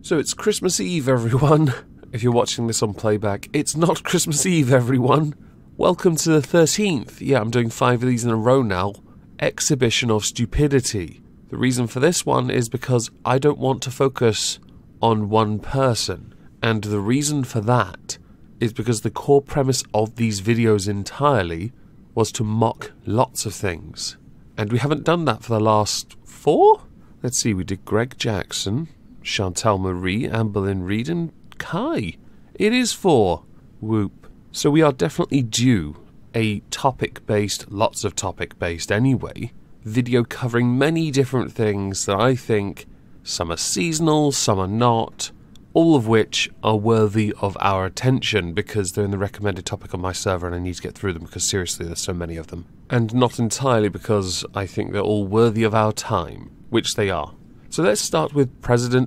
So it's Christmas Eve, everyone. If you're watching this on playback, it's not Christmas Eve, everyone. Welcome to the 13th. Yeah, I'm doing 5 of these in a row now. Exhibition of stupidity. The reason for this one is because I don't want to focus on one person. And the reason for that is because the core premise of these videos entirely was to mock lots of things. And we haven't done that for the last 4? Let's see, we did Greg Jackson, Chantal Marie, Amberlynn Reed, and Kai. It is 4. Whoop. So we are definitely due a topic-based, lots of topic-based anyway, video covering many different things that I think some are seasonal, some are not, all of which are worthy of our attention because they're in the recommended topic on my server and I need to get through them because seriously there's so many of them. And not entirely because I think they're all worthy of our time, which they are. So let's start with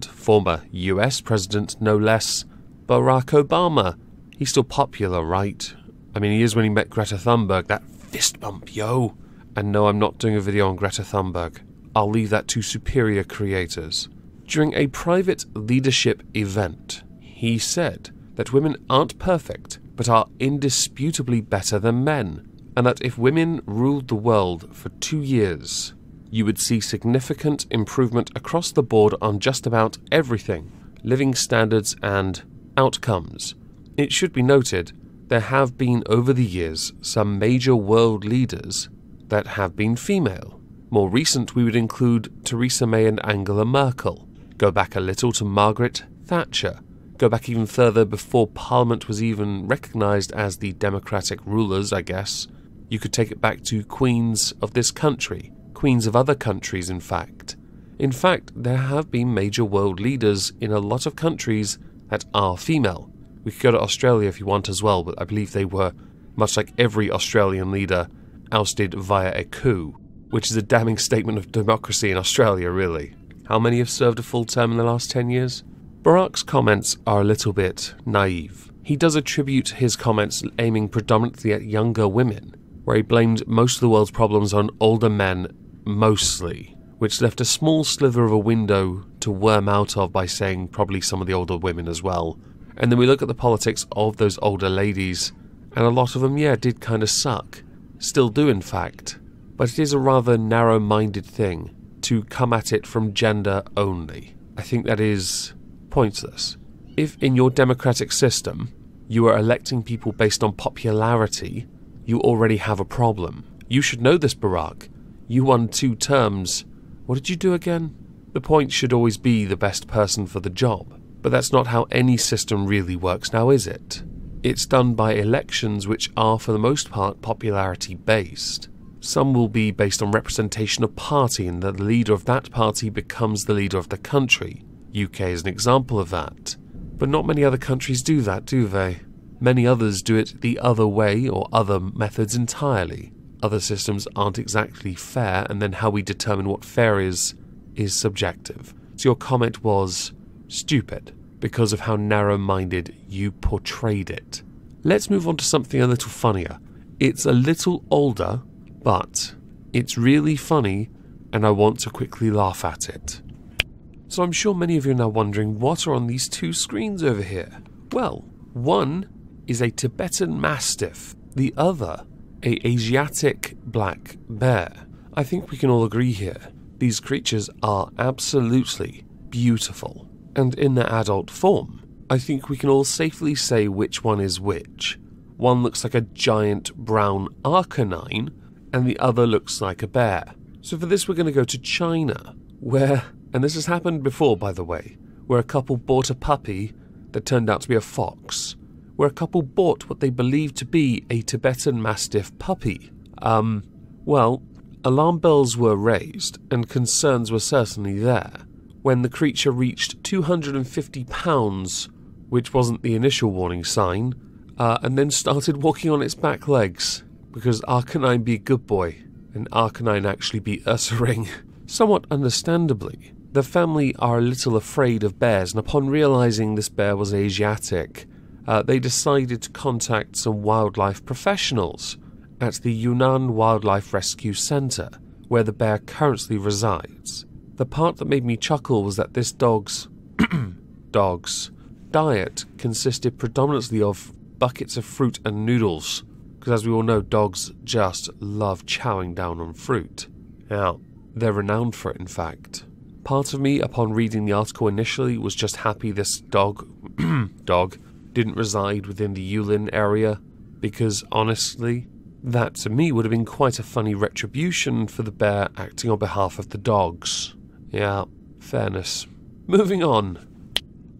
former US President, no less, Barack Obama. He's still popular, right? I mean, he is when he met Greta Thunberg, that fist bump, yo! And no, I'm not doing a video on Greta Thunberg. I'll leave that to superior creators. During a private leadership event, he said that women aren't perfect, but are indisputably better than men, and that if women ruled the world for 2 years, you would see significant improvement across the board on just about everything, living standards and outcomes. It should be noted, there have been over the years some major world leaders that have been female. More recent we would include Theresa May and Angela Merkel. Go back a little to Margaret Thatcher. Go back even further before Parliament was even recognised as the democratic rulers, I guess. You could take it back to queens of this country. Queens of other countries, in fact. In fact, there have been major world leaders in a lot of countries that are female. We could go to Australia if you want as well, but I believe they were, much like every Australian leader, ousted via a coup, which is a damning statement of democracy in Australia, really. How many have served a full term in the last 10 years? Barack's comments are a little bit naive. He does attribute his comments aiming predominantly at younger women, where he blamed most of the world's problems on older men mostly, which left a small slither of a window to worm out of by saying probably some of the older women as well. And then we look at the politics of those older ladies, and a lot of them, yeah, did kind of suck. Still do, in fact. But it is a rather narrow-minded thing to come at it from gender only. I think that is pointless. If in your democratic system you are electing people based on popularity, you already have a problem. You should know this, Barack. You won 2 terms. What did you do again? The point should always be the best person for the job. But that's not how any system really works now, is it? It's done by elections which are, for the most part, popularity-based. Some will be based on representation of party, and the leader of that party becomes the leader of the country. UK is an example of that. But not many other countries do that, do they? Many others do it the other way, or other methods entirely. Other systems aren't exactly fair, and then how we determine what fair is subjective. So your comment was stupid, because of how narrow-minded you portrayed it. Let's move on to something a little funnier. It's a little older, but it's really funny, and I want to quickly laugh at it. So I'm sure many of you are now wondering what are on these 2 screens over here. Well, one is a Tibetan Mastiff, the other a Asiatic black bear. I think we can all agree here, these creatures are absolutely beautiful. And in their adult form, I think we can all safely say which one is which. One looks like a giant brown arcanine, and the other looks like a bear. So for this we're going to go to China, where, and this has happened before by the way, where a couple bought a puppy that turned out to be a fox. Where a couple bought what they believed to be a Tibetan Mastiff puppy. Well, alarm bells were raised, and concerns were certainly there, when the creature reached 250 pounds, which wasn't the initial warning sign, and then started walking on its back legs, because Arcanine be a good boy, and Arcanine actually be Ursaring. Somewhat understandably, the family are a little afraid of bears, and upon realising this bear was Asiatic, they decided to contact some wildlife professionals at the Yunnan Wildlife Rescue Centre, where the bear currently resides. The part that made me chuckle was that this dog's dogs. Diet consisted predominantly of buckets of fruit and noodles, because as we all know, dogs just love chowing down on fruit. Now, they're renowned for it, in fact. Part of me, upon reading the article initially, was just happy this dog didn't reside within the Yulin area, because honestly, that to me would have been quite a funny retribution for the bear acting on behalf of the dogs. Yeah, fairness. Moving on.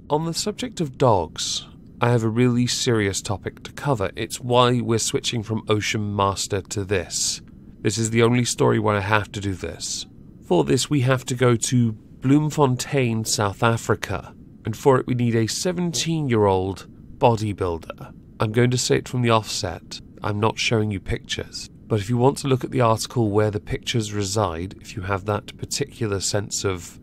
On the subject of dogs, I have a really serious topic to cover. It's why we're switching from Ocean Master to this. This is the only story where I have to do this. For this, we have to go to Bloemfontein, South Africa, and for it we need a 17-year-old bodybuilder. I'm going to say it from the offset. I'm not showing you pictures, but if you want to look at the article where the pictures reside, if you have that particular sense of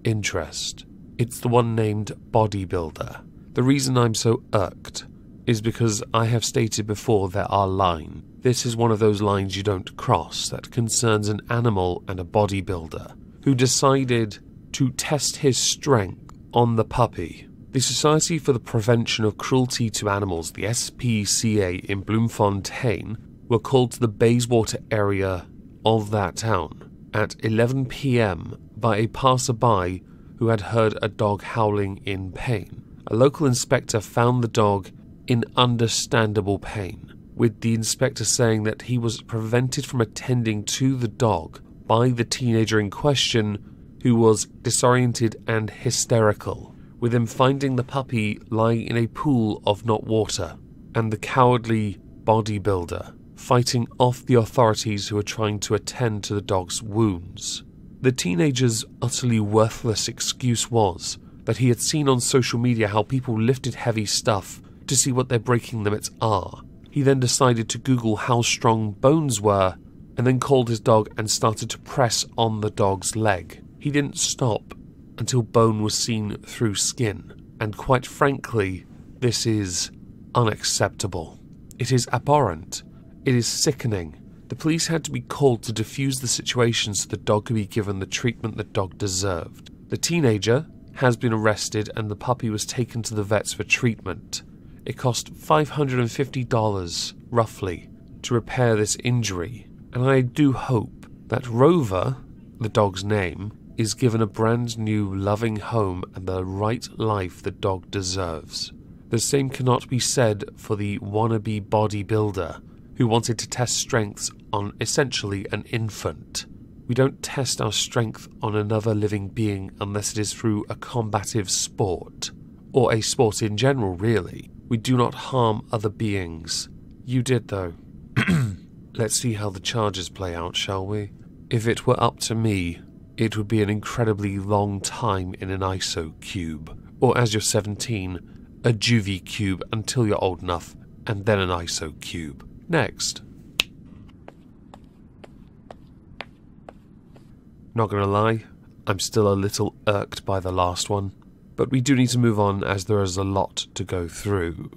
interest, it's the one named bodybuilder. The reason I'm so irked is because I have stated before there are lines. This is one of those lines you don't cross that concerns an animal and a bodybuilder who decided to test his strength on the puppy. The Society for the Prevention of Cruelty to Animals, the SPCA in Bloemfontein, were called to the Bayswater area of that town at 11 p.m. by a passerby who had heard a dog howling in pain. A local inspector found the dog in understandable pain, with the inspector saying that he was prevented from attending to the dog by the teenager in question, who was disoriented and hysterical, with him finding the puppy lying in a pool of not water, and the cowardly bodybuilder fighting off the authorities who were trying to attend to the dog's wounds. The teenager's utterly worthless excuse was that he had seen on social media how people lifted heavy stuff to see what their breaking limits are. He then decided to Google how strong bones were, and then called his dog and started to press on the dog's leg. He didn't stop until bone was seen through skin, and quite frankly, this is unacceptable. It is abhorrent. It is sickening. The police had to be called to defuse the situation so the dog could be given the treatment the dog deserved. The teenager has been arrested and the puppy was taken to the vets for treatment. It cost $550, roughly, to repair this injury, and I do hope that Rover, the dog's name, is given a brand new loving home and the right life the dog deserves. The same cannot be said for the wannabe bodybuilder who wanted to test strengths on essentially an infant. We don't test our strength on another living being unless it is through a combative sport, or a sport in general really. We do not harm other beings. You did though. Let's see how the charges play out, shall we? If it were up to me, it would be an incredibly long time in an ISO cube, or as you're 17, a juvie cube until you're old enough, and then an ISO cube. Next. Not gonna lie, I'm still a little irked by the last one, but we do need to move on as there is a lot to go through.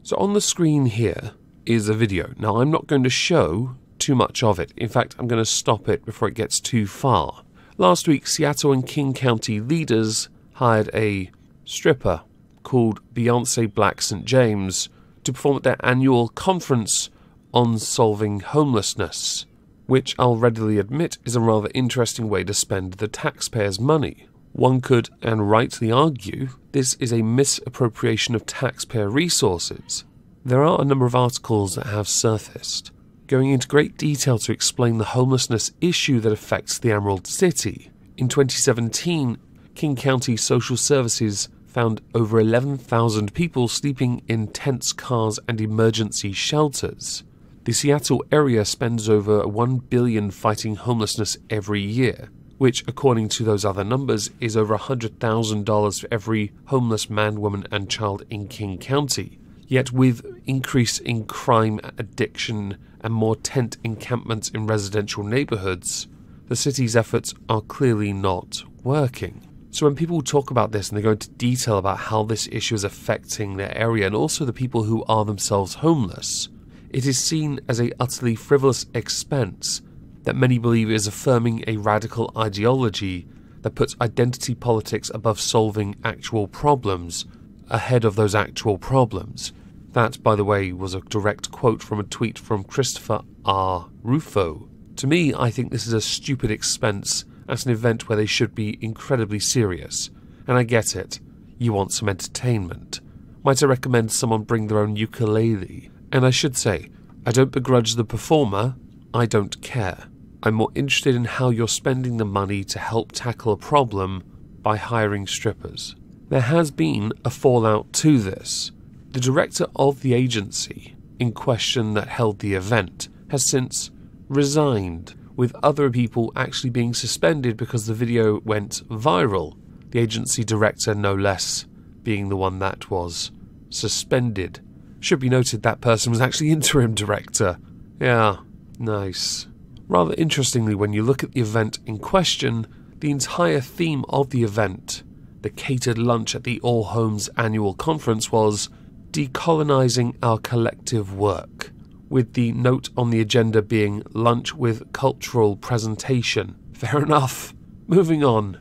So on the screen here is a video. Now I'm not going to show too much of it. In fact, I'm going to stop it before it gets too far. Last week, Seattle and King County leaders hired a stripper called Beyonce Black St. James to perform at their annual conference on solving homelessness, which I'll readily admit is a rather interesting way to spend the taxpayers' money. One could, and rightly argue, this is a misappropriation of taxpayer resources. There are a number of articles that have surfaced, going into great detail to explain the homelessness issue that affects the Emerald City. In 2017, King County Social Services found over 11,000 people sleeping in tents, cars, and emergency shelters. The Seattle area spends over $1 billion fighting homelessness every year, which, according to those other numbers, is over $100,000 for every homeless man, woman, and child in King County. Yet with increase in crime, addiction, and more tent encampments in residential neighborhoods, the city's efforts are clearly not working. So when people talk about this and they go into detail about how this issue is affecting their area and also the people who are themselves homeless, it is seen as a utterly frivolous expense that many believe is affirming a radical ideology that puts identity politics above solving actual problems, ahead of those actual problems. That, by the way, was a direct quote from a tweet from Christopher R. Rufo. To me, I think this is a stupid expense at an event where they should be incredibly serious. And I get it. You want some entertainment. Might I recommend someone bring their own ukulele? And I should say, I don't begrudge the performer, I don't care. I'm more interested in how you're spending the money to help tackle a problem by hiring strippers. There has been a fallout to this. The director of the agency in question that held the event has since resigned, with other people actually being suspended because the video went viral. The agency director, no less, being the one that was suspended. Should be noted that person was actually interim director. Yeah, nice. Rather interestingly, when you look at the event in question, the entire theme of the event, the catered lunch at the All Homes annual conference, was decolonising our collective work, with the note on the agenda being lunch with cultural presentation. Fair enough. Moving on.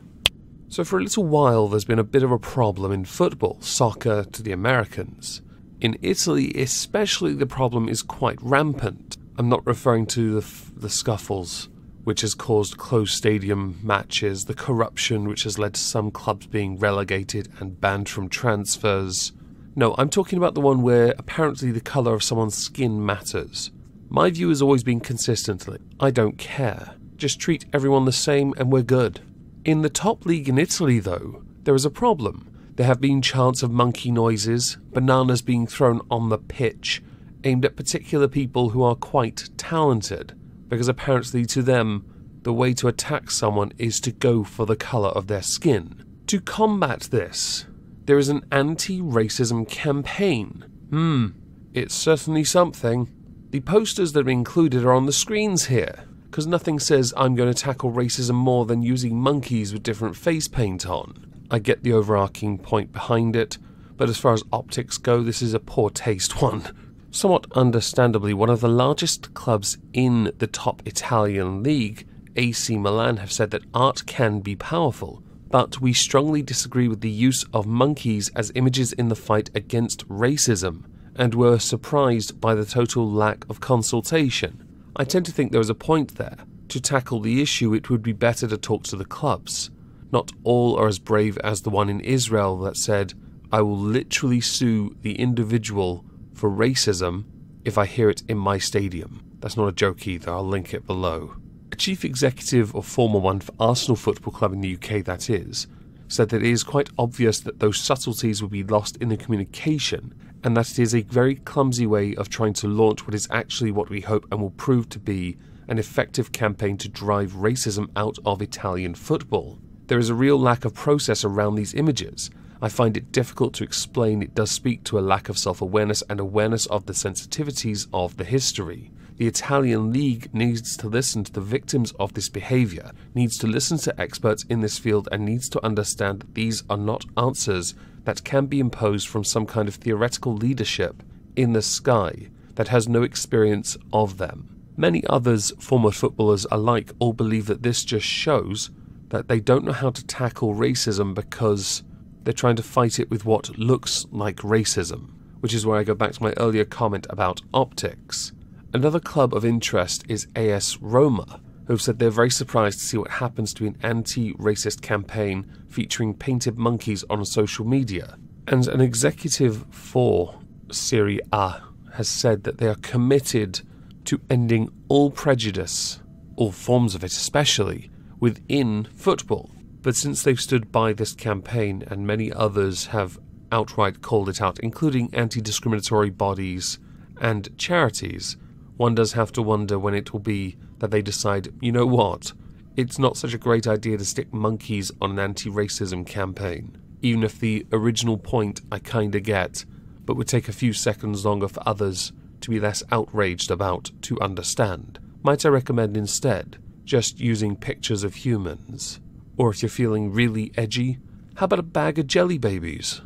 So for a little while there's been a bit of a problem in football, soccer to the Americans. In Italy especially, the problem is quite rampant. I'm not referring to the scuffles, which has caused closed stadium matches, the corruption which has led to some clubs being relegated and banned from transfers. No, I'm talking about the one where apparently the colour of someone's skin matters. My view has always been consistently, I don't care. Just treat everyone the same and we're good. In the top league in Italy, though, there is a problem. There have been chants of monkey noises, bananas being thrown on the pitch, aimed at particular people who are quite talented, because apparently to them, the way to attack someone is to go for the colour of their skin. To combat this, there is an anti-racism campaign. It's certainly something. The posters that are included are on the screens here, because nothing says I'm going to tackle racism more than using monkeys with different face paint on. I get the overarching point behind it, but as far as optics go, this is a poor taste one. Somewhat understandably, one of the largest clubs in the top Italian league, AC Milan, have said that art can be powerful, but we strongly disagree with the use of monkeys as images in the fight against racism, and were surprised by the total lack of consultation. I tend to think there was a point there. To tackle the issue, it would be better to talk to the clubs. Not all are as brave as the one in Israel that said, I will literally sue the individual for racism if I hear it in my stadium. That's not a joke either, I'll link it below. A chief executive, or former one, for Arsenal Football Club in the UK that is, said that it is quite obvious that those subtleties will be lost in the communication, and that it is a very clumsy way of trying to launch what is actually what we hope and will prove to be an effective campaign to drive racism out of Italian football. There is a real lack of process around these images. I find it difficult to explain. It does speak to a lack of self-awareness and awareness of the sensitivities of the history. The Italian League needs to listen to the victims of this behaviour, needs to listen to experts in this field, and needs to understand that these are not answers that can be imposed from some kind of theoretical leadership in the sky that has no experience of them. Many others, former footballers alike, all believe that this just shows that they don't know how to tackle racism because they're trying to fight it with what looks like racism, which is where I go back to my earlier comment about optics. Another club of interest is AS Roma, who've said they're very surprised to see what happens to an anti-racist campaign featuring painted monkeys on social media. And an executive for Serie A has said that they are committed to ending all prejudice, all forms of it especially, within football. But since they've stood by this campaign, and many others have outright called it out, including anti-discriminatory bodies and charities, one does have to wonder when it will be that they decide, you know what, it's not such a great idea to stick monkeys on an anti-racism campaign, even if the original point I kinda get, but would take a few seconds longer for others to be less outraged about to understand. Might I recommend instead just using pictures of humans? Or if you're feeling really edgy, how about a bag of jelly babies?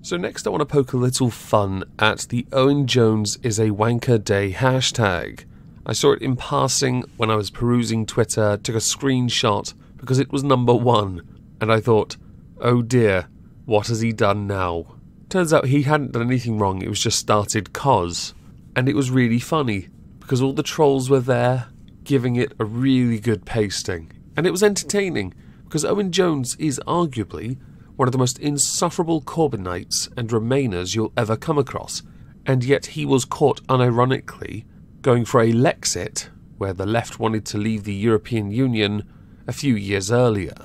So next I want to poke a little fun at the Owen Jones is a wanker day hashtag. I saw it in passing when I was perusing Twitter, took a screenshot because it was number one. And I thought, oh dear, what has he done now? Turns out he hadn't done anything wrong, it was just started cos. And it was really funny, because all the trolls were there, giving it a really good pasting. And it was entertaining, because Owen Jones is arguably one of the most insufferable Corbynites and Remainers you'll ever come across. And yet he was caught unironically going for a Lexit, where the left wanted to leave the European Union a few years earlier.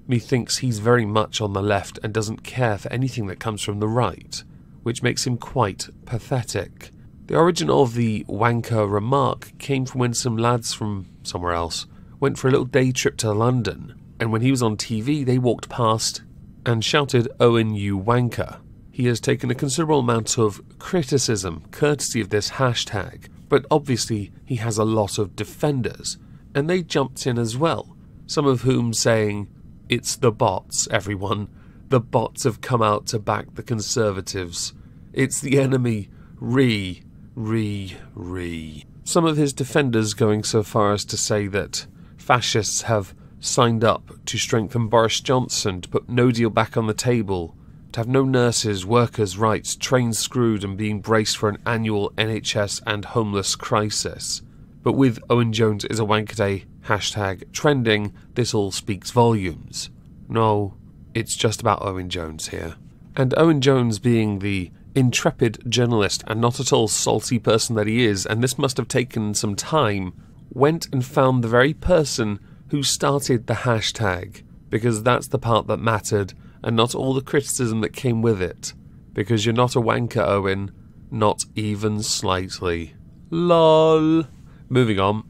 Methinks he's very much on the left and doesn't care for anything that comes from the right, which makes him quite pathetic. The origin of the wanker remark came from when some lads from somewhere else went for a little day trip to London, and when he was on TV they walked past and shouted, "Owen, you wanker." He has taken a considerable amount of criticism courtesy of this hashtag, but obviously he has a lot of defenders, and they jumped in as well, some of whom saying, "It's the bots, everyone. The bots have come out to back the Conservatives. It's the enemy. Some of his defenders going so far as to say that fascists have signed up to strengthen Boris Johnson, to put no deal back on the table, to have no nurses, workers' rights, trains screwed and being braced for an annual NHS and homeless crisis. But with Owen Jones is a wanker day hashtag trending, this all speaks volumes. No, it's just about Owen Jones here. And Owen Jones being the intrepid journalist and not at all salty person that he is, and this must have taken some time, went and found the very person who started the hashtag, because that's the part that mattered, and not all the criticism that came with it. Because you're not a wanker, Owen. Not even slightly. LOL. Moving on.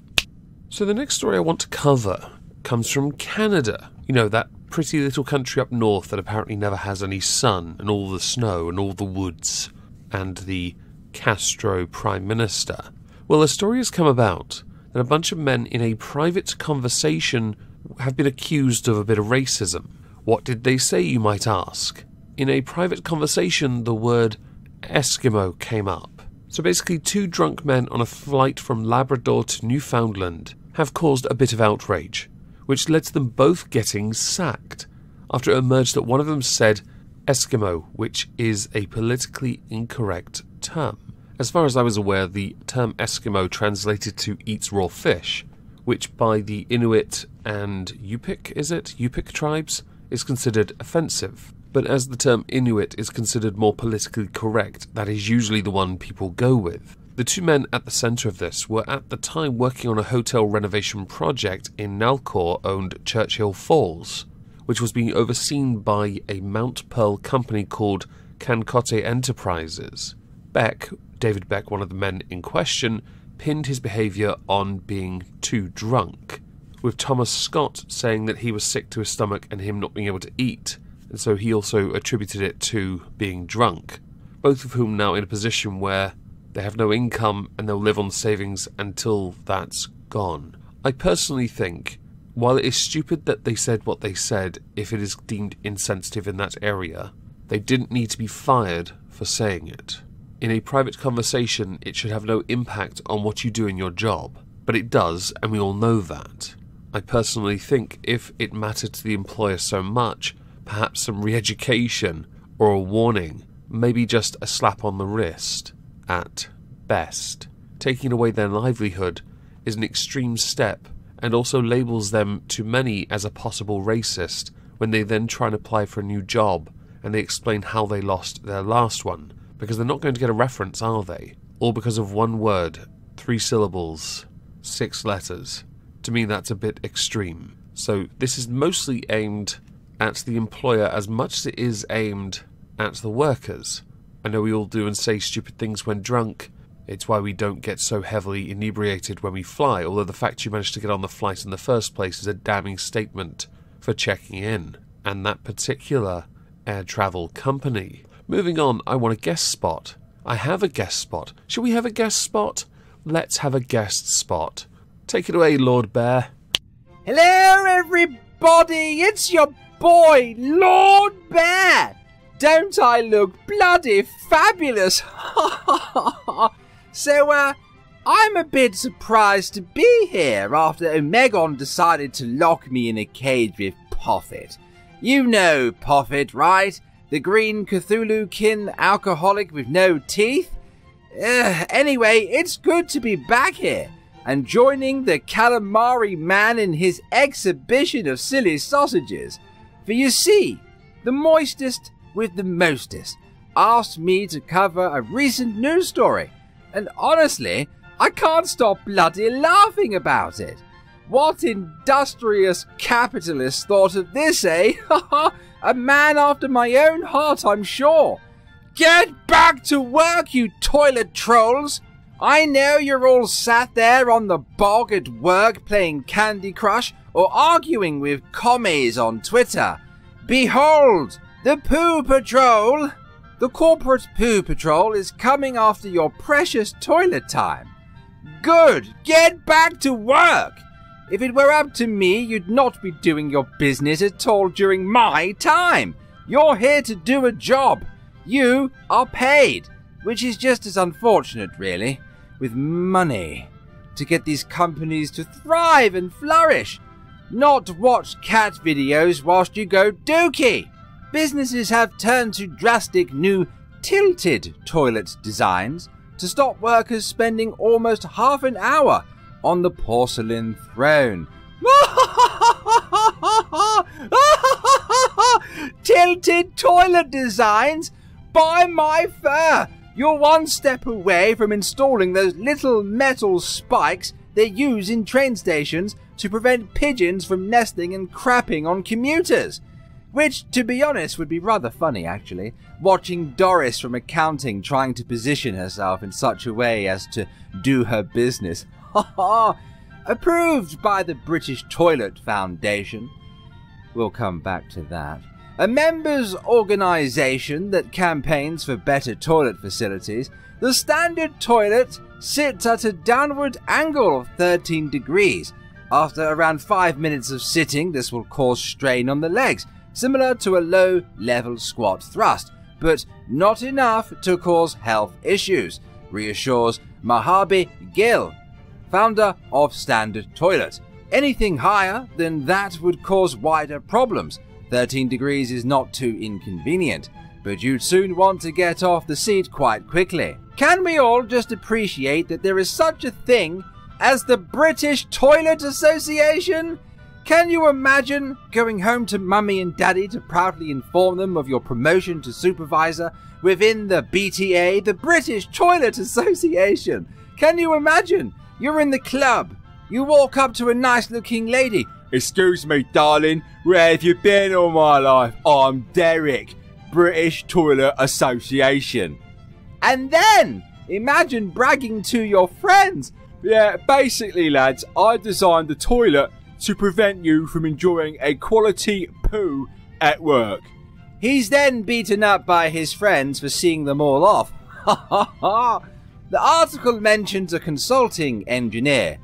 So the next story I want to cover comes from Canada. You know, that pretty little country up north that apparently never has any sun, and all the snow, and all the woods, and the Castro Prime Minister. Well, a story has come about that a bunch of men in a private conversation have been accused of a bit of racism. What did they say, you might ask? In a private conversation, the word Eskimo came up. So basically, two drunk men on a flight from Labrador to Newfoundland have caused a bit of outrage, which led to them both getting sacked, after it emerged that one of them said Eskimo, which is a politically incorrect term. As far as I was aware, the term Eskimo translated to eats raw fish, which by the Inuit and Yupik tribes, is considered offensive. But as the term Inuit is considered more politically correct, that is usually the one people go with. The two men at the centre of this were at the time working on a hotel renovation project in Nalcor-owned Churchill Falls, which was being overseen by a Mount Pearl company called Cancote Enterprises. David Beck, one of the men in question, pinned his behaviour on being too drunk, with Thomas Scott saying that he was sick to his stomach and him not being able to eat, and so he also attributed it to being drunk, both of whom now in a position where they have no income and they'll live on savings until that's gone. I personally think, while it is stupid that they said what they said if it is deemed insensitive in that area, they didn't need to be fired for saying it. In a private conversation, it should have no impact on what you do in your job, but it does, and we all know that. I personally think if it mattered to the employer so much, perhaps some re-education or a warning, maybe just a slap on the wrist, at best. Taking away their livelihood is an extreme step and also labels them to many as a possible racist when they then try and apply for a new job and they explain how they lost their last one, because they're not going to get a reference, are they? All because of one word, 3 syllables, 6 letters. To me, that's a bit extreme. So this is mostly aimed at the employer as much as it is aimed at the workers. I know we all do and say stupid things when drunk. It's why we don't get so heavily inebriated when we fly, although the fact you managed to get on the flight in the first place is a damning statement for checking in, and that particular air travel company. Moving on, I want a guest spot. I have a guest spot. Shall we have a guest spot? Let's have a guest spot. Take it away, Lord Bear. Hello, everybody. It's your boy, Lord Bear. Don't I look bloody fabulous? So, I'm a bit surprised to be here after Omegon decided to lock me in a cage with Poffit. You know Poffit, right? The green Cthulhu-kin alcoholic with no teeth? Anyway, it's good to be back here and joining the calamari man in his exhibition of silly sausages. For you see, the moistest with the mostest asked me to cover a recent news story, and honestly, I can't stop bloody laughing about it. What industrious capitalist thought of this, eh? A man after my own heart, I'm sure. Get back to work, you toilet trolls! I know you're all sat there on the bog at work playing Candy Crush or arguing with commies on Twitter. Behold, the Poo Patrol! The corporate Poo Patrol is coming after your precious toilet time. Good! Get back to work! If it were up to me, you'd not be doing your business at all during my time. You're here to do a job. You are paid, which is just as unfortunate, really, with money to get these companies to thrive and flourish, not watch cat videos whilst you go dookie. Businesses have turned to drastic new tilted toilet designs to stop workers spending almost half an hour on the porcelain throne. Tilted toilet designs? By my fur! You're one step away from installing those little metal spikes they use in train stations to prevent pigeons from nesting and crapping on commuters. Which, to be honest, would be rather funny, actually, watching Doris from accounting trying to position herself in such a way as to do her business. Ha ha! Approved by the British Toilet Foundation. We'll come back to that. A members' organisation that campaigns for better toilet facilities, the standard toilet sits at a downward angle of 13 degrees. After around 5 minutes of sitting, this will cause strain on the legs, similar to a low-level squat thrust, but not enough to cause health issues, reassures Mahabi Gill, founder of Standard Toilet. Anything higher than that would cause wider problems. 13 degrees is not too inconvenient, but you'd soon want to get off the seat quite quickly. Can we all just appreciate that there is such a thing as the British Toilet Association? Can you imagine going home to mummy and daddy to proudly inform them of your promotion to supervisor within the BTA, the British Toilet Association? Can you imagine? You're in the club. You walk up to a nice-looking lady. "Excuse me, darling, where have you been all my life? I'm Derek, British Toilet Association." And then, imagine bragging to your friends. "Yeah, basically, lads, I designed the toilet to prevent you from enjoying a quality poo at work." He's then beaten up by his friends for seeing them all off. Ha ha ha! The article mentions a consulting engineer,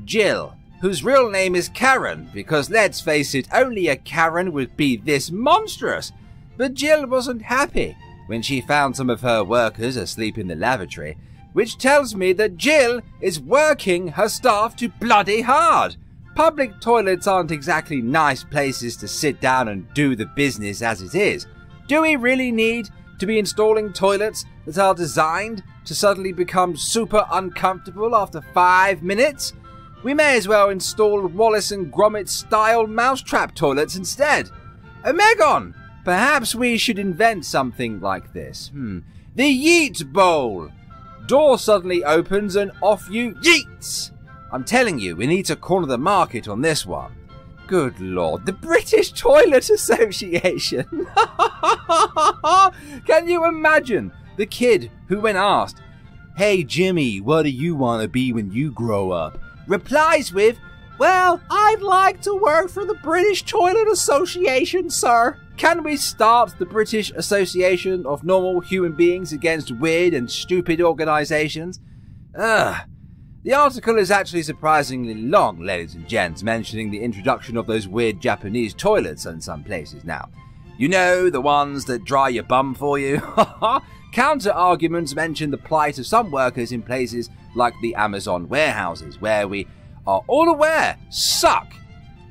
Jill, whose real name is Karen, because let's face it, only a Karen would be this monstrous. But Jill wasn't happy when she found some of her workers asleep in the lavatory, which tells me that Jill is working her staff too bloody hard. Public toilets aren't exactly nice places to sit down and do the business as it is. Do we really need to be installing toilets that are designed to suddenly become super uncomfortable after 5 minutes? We may as well install Wallace and Gromit style mousetrap toilets instead. Megon, perhaps we should invent something like this. The Yeet Bowl. Door suddenly opens and off you yeets. I'm telling you, we need to corner the market on this one. Good Lord, the British Toilet Association. Can you imagine the kid who, when asked, "Hey Jimmy, what do you want to be when you grow up?" replies with, "Well, I'd like to work for the British Toilet Association, sir." Can we start the British Association of Normal Human Beings against weird and stupid organisations? The article is actually surprisingly long, ladies and gents, mentioning the introduction of those weird Japanese toilets in some places now. You know, the ones that dry your bum for you? Counter-arguments mention the plight of some workers in places like the Amazon warehouses, where we are all aware suck.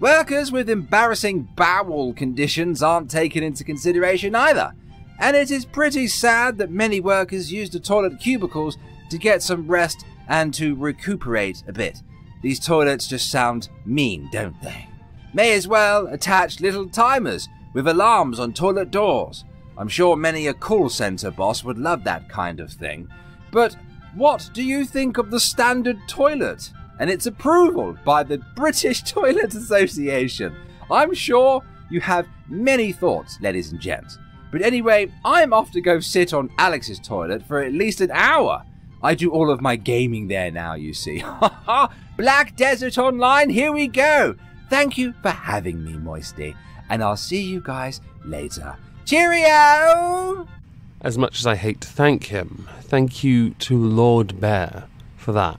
Workers with embarrassing bowel conditions aren't taken into consideration either. And it is pretty sad that many workers use the toilet cubicles to get some rest and to recuperate a bit. These toilets just sound mean, don't they? May as well attach little timers with alarms on toilet doors. I'm sure many a call centre boss would love that kind of thing. But what do you think of the standard toilet and its approval by the British Toilet Association? I'm sure you have many thoughts, ladies and gents. But anyway, I'm off to go sit on Alex's toilet for at least an hour. I do all of my gaming there now, you see. Ha ha! Black Desert Online, here we go! Thank you for having me, Moisty, and I'll see you guys later. Cheerio! As much as I hate to thank him, thank you to Lord Bear for that.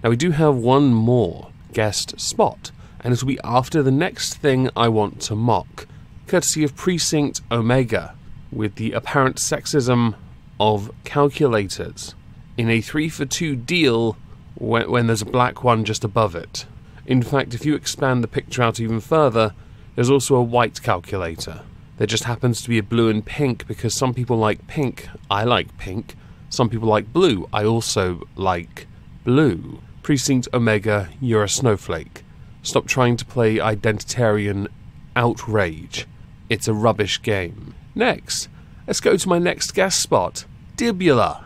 Now we do have one more guest spot, and it'll be after the next thing I want to mock, courtesy of Precinct Omega, with the apparent sexism of calculators in a 3-for-2 deal when there's a black one just above it. In fact, if you expand the picture out even further, there's also a white calculator. There just happens to be a blue and pink because some people like pink. I like pink. Some people like blue. I also like blue. Precinct Omega, you're a snowflake. Stop trying to play identitarian outrage. It's a rubbish game. Next, let's go to my next guest spot, Dibula.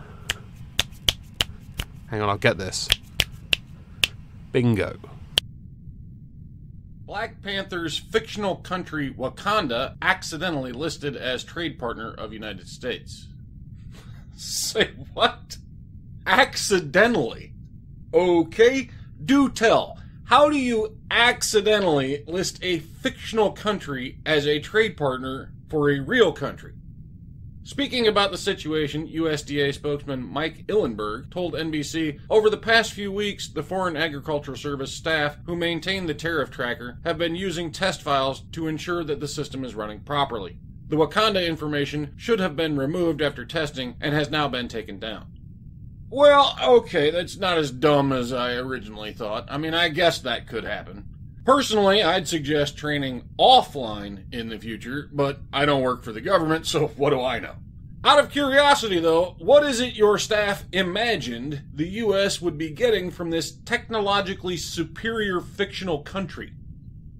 Hang on, I'll get this. Bingo. Black Panther's fictional country Wakanda accidentally listed as trade partner of United States. Say what? Accidentally? Okay, do tell. How do you accidentally list a fictional country as a trade partner for a real country? Speaking about the situation, USDA spokesman Mike Illenberg told NBC, over the past few weeks, the Foreign Agricultural Service staff who maintain the tariff tracker have been using test files to ensure that the system is running properly. The Wakanda information should have been removed after testing and has now been taken down. Well, okay, that's not as dumb as I originally thought. I mean, I guess that could happen. Personally, I'd suggest training offline in the future, but I don't work for the government, so what do I know? Out of curiosity, though, what is it your staff imagined the U.S. would be getting from this technologically superior fictional country?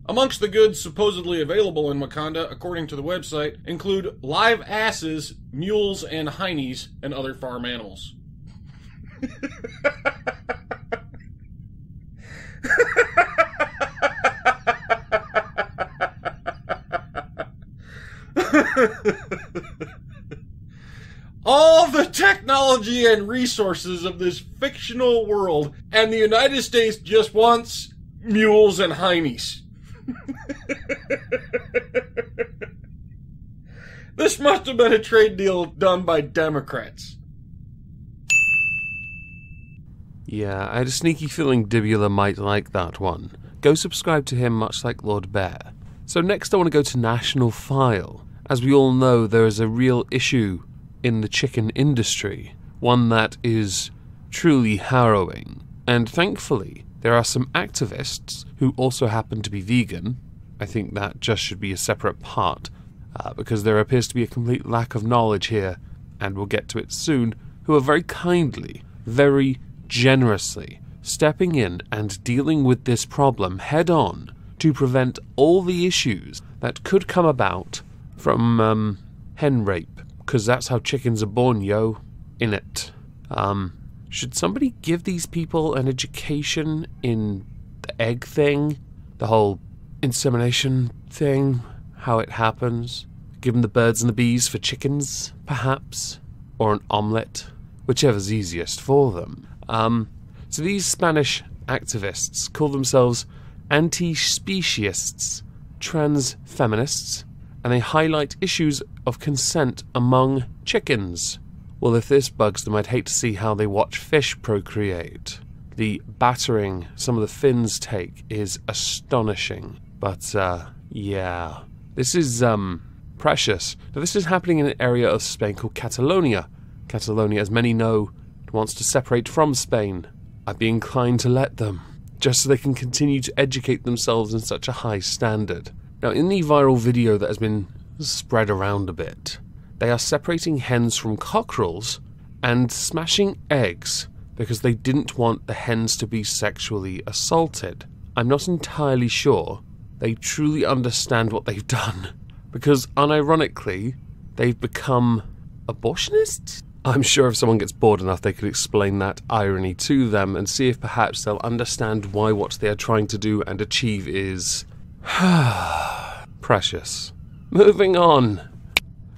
Amongst the goods supposedly available in Wakanda, according to the website, include live asses, mules, and heinies, and other farm animals. All the technology and resources of this fictional world, and the United States just wants mules and heinies. This must have been a trade deal done by Democrats. Yeah, I had a sneaky feeling Dibula might like that one. Go subscribe to him, much like Lord Bear. So next I want to go to National File. As we all know, there is a real issue in the chicken industry, one that is truly harrowing. And thankfully, there are some activists who also happen to be vegan. I think that just should be a separate part, because there appears to be a complete lack of knowledge here, and we'll get to it soon, who are very kindly, very generously stepping in and dealing with this problem head on to prevent all the issues that could come about from hen rape, because that's how chickens are born, yo, innit. Should somebody give these people an education in the egg thing, the whole insemination thing, how it happens? Give them the birds and the bees for chickens, perhaps, or an omelette, whichever's easiest for them. So these Spanish activists call themselves anti-speciesists, trans feminists, and they highlight issues of consent among chickens. Well, if this bugs them, I'd hate to see how they watch fish procreate. The battering some of the Finns take is astonishing. But, yeah. This is, precious. Now, this is happening in an area of Spain called Catalonia. Catalonia, as many know, wants to separate from Spain. I'd be inclined to let them. just so they can continue to educate themselves in such a high standard. Now, in the viral video that has been spread around a bit, they are separating hens from cockerels and smashing eggs because they didn't want the hens to be sexually assaulted. I'm not entirely sure they truly understand what they've done, because unironically, they've become abortionists? I'm sure if someone gets bored enough, they could explain that irony to them and see if perhaps they'll understand why what they are trying to do and achieve is precious. Moving on.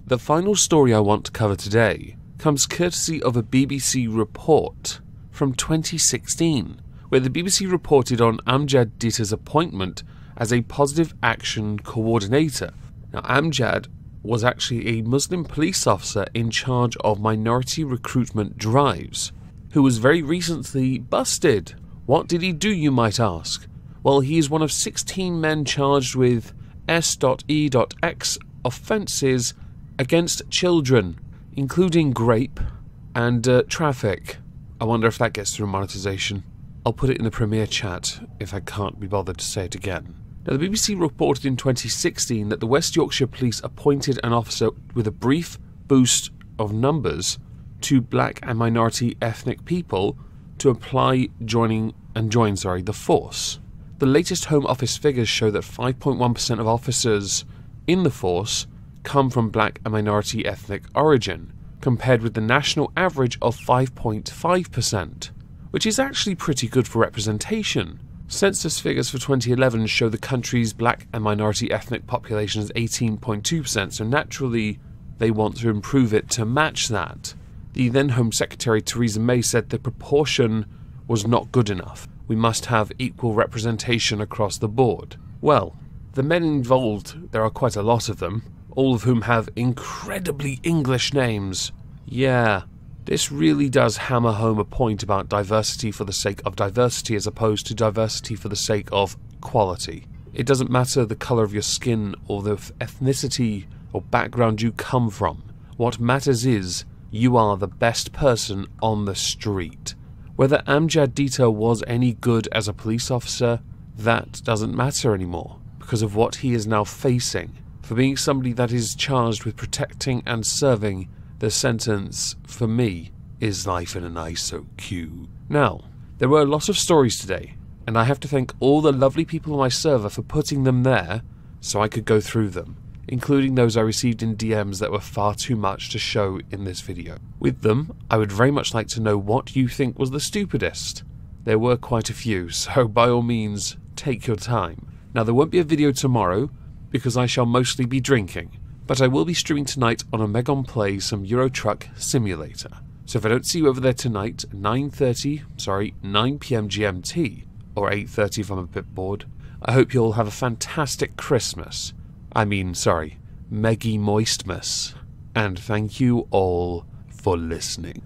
The final story I want to cover today comes courtesy of a BBC report from 2016, where the BBC reported on Amjad Ditta's appointment as a positive action coordinator. Now, Amjad was actually a Muslim police officer in charge of minority recruitment drives, who was very recently busted. What did he do, you might ask? Well, he is one of 16 men charged with S.E.X offences against children, including rape and traffic. I wonder if that gets through monetization. I'll put it in the Premiere chat if I can't be bothered to say it again. Now, the BBC reported in 2016 that the West Yorkshire Police appointed an officer with a brief boost of numbers to black and minority ethnic people to join the force. The latest Home Office figures show that 5.1% of officers in the force come from black and minority ethnic origin, compared with the national average of 5.5%, which is actually pretty good for representation. Census figures for 2011 show the country's black and minority ethnic population is 18.2%, so naturally they want to improve it to match that. The then Home Secretary Theresa May said the proportion was not good enough. We must have equal representation across the board. Well, the men involved, there are quite a lot of them, all of whom have incredibly English names. Yeah, this really does hammer home a point about diversity for the sake of diversity as opposed to diversity for the sake of quality. It doesn't matter the colour of your skin or the ethnicity or background you come from. What matters is you are the best person on the street. Whether Amjad Ditta was any good as a police officer, that doesn't matter anymore because of what he is now facing. For being somebody that is charged with protecting and serving, the sentence, for me, is life in an ISO. Now, there were a lot of stories today, and I have to thank all the lovely people on my server for putting them there so I could go through them, including those I received in DMs that were far too much to show in this video. With them, I would very much like to know what you think was the stupidest. There were quite a few, so by all means, take your time. Now, there won't be a video tomorrow, because I shall mostly be drinking, but I will be streaming tonight on Omega Play some Euro Truck Simulator. So if I don't see you over there tonight, 9 PM GMT, or 8:30 if I'm a bit bored, I hope you'll have a fantastic Christmas. Meggy Moistmas. And thank you all for listening.